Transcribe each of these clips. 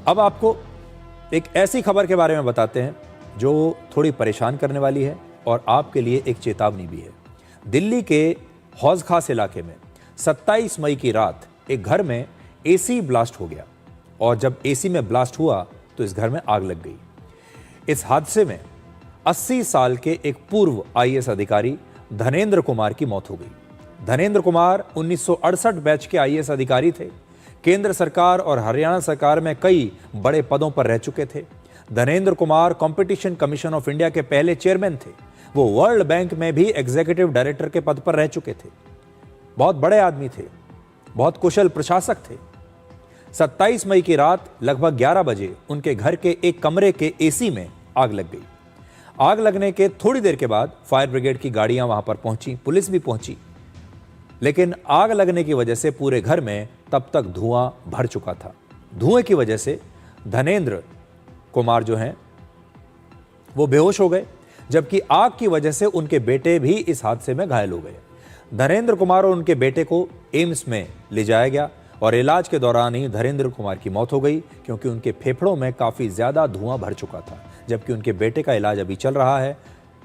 अब आपको एक ऐसी खबर के बारे में बताते हैं जो थोड़ी परेशान करने वाली है और आपके लिए एक चेतावनी भी है। दिल्ली के हौज खास इलाके में 27 मई की रात एक घर में एसी ब्लास्ट हो गया और जब एसी में ब्लास्ट हुआ तो इस घर में आग लग गई। इस हादसे में 80 साल के एक पूर्व आईएएस अधिकारी धनेंद्र कुमार की मौत हो गई। धनेंद्र कुमार 1968 बैच के आईएएस अधिकारी थे। केंद्र सरकार और हरियाणा सरकार में कई बड़े पदों पर रह चुके थे। Dhanendra Kumar competition commission of India के पहले चेयरमैन थे। वो वर्ल्ड बैंक में भी एग्जीक्यूटिव डायरेक्टर के पद पर रह चुके थे। बहुत बड़े आदमी थे, बहुत कुशल प्रशासक थे। 27 मई की रात लगभग 11 बजे उनके घर के एक कमरे के एसी में आग लग गई। आग लगने के थोड़ी देर के बाद फायर ब्रिगेड की गाड़ियां वहां पर पहुंची, पुलिस भी पहुंची, लेकिन आग लगने की वजह से पूरे घर में तब तक धुआं भर चुका था। धुएं की वजह से धनेंद्र कुमार जो हैं वो बेहोश हो गए, जबकि आग की वजह से उनके बेटे भी इस हादसे में घायल हो गए। धनेंद्र कुमार और उनके बेटे को एम्स में ले जाया गया और इलाज के दौरान ही धनेंद्र कुमार की मौत हो गई, क्योंकि उनके फेफड़ों में काफ़ी ज़्यादा धुआं भर चुका था, जबकि उनके बेटे का इलाज अभी चल रहा है।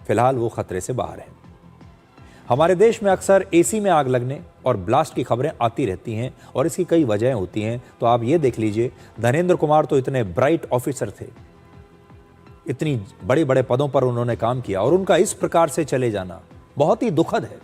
फिलहाल वो खतरे से बाहर है। हमारे देश में अक्सर एसी में आग लगने और ब्लास्ट की खबरें आती रहती हैं और इसकी कई वजहें होती हैं। तो आप ये देख लीजिए, धनेंद्र कुमार तो इतने ब्राइट ऑफिसर थे, इतनी बड़े बड़े पदों पर उन्होंने काम किया और उनका इस प्रकार से चले जाना बहुत ही दुखद है।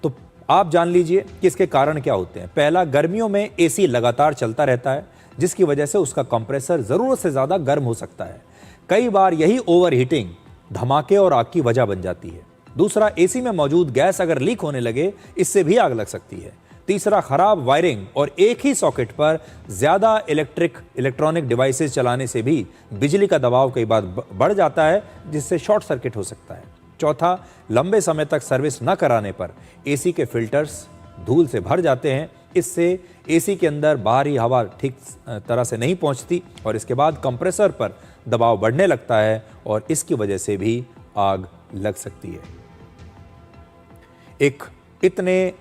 तो आप जान लीजिए कि इसके कारण क्या होते हैं। पहला, गर्मियों में एसी लगातार चलता रहता है, जिसकी वजह से उसका कंप्रेसर ज़रूरत से ज़्यादा गर्म हो सकता है। कई बार यही ओवर हीटिंग धमाके और आग की वजह बन जाती है। दूसरा, एसी में मौजूद गैस अगर लीक होने लगे, इससे भी आग लग सकती है। तीसरा, खराब वायरिंग और एक ही सॉकेट पर ज़्यादा इलेक्ट्रॉनिक डिवाइसेस चलाने से भी बिजली का दबाव कई बार बढ़ जाता है, जिससे शॉर्ट सर्किट हो सकता है। चौथा, लंबे समय तक सर्विस न कराने पर एसी के फिल्टर्स धूल से भर जाते हैं। इससे एसी के अंदर बाहरी हवा ठीक तरह से नहीं पहुंचती और इसके बाद कंप्रेसर पर दबाव बढ़ने लगता है और इसकी वजह से भी आग लग सकती है। एक इतने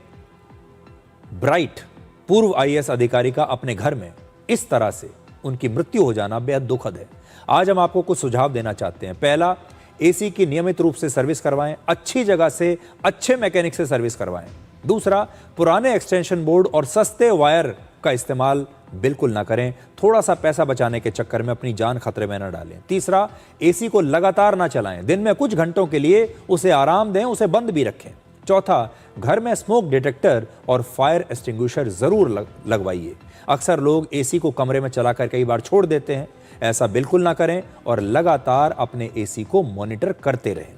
ब्राइट पूर्व आईएएस अधिकारी का अपने घर में इस तरह से उनकी मृत्यु हो जाना बेहद दुखद है। आज हम आपको कुछ सुझाव देना चाहते हैं। पहला, एसी की नियमित रूप से सर्विस करवाएं, अच्छी जगह से अच्छे मैकेनिक से सर्विस करवाएं। दूसरा, पुराने एक्सटेंशन बोर्ड और सस्ते वायर का इस्तेमाल बिल्कुल ना करें। थोड़ा सा पैसा बचाने के चक्कर में अपनी जान खतरे में न डालें। तीसरा, एसी को लगातार ना चलाएं, दिन में कुछ घंटों के लिए उसे आराम दें, उसे बंद भी रखें। चौथा, घर में स्मोक डिटेक्टर और फायर एक्सटिंग्विशर जरूर लगवाइए। अक्सर लोग एसी को कमरे में चलाकर कई बार छोड़ देते हैं, ऐसा बिल्कुल ना करें और लगातार अपने एसी को मॉनिटर करते रहें।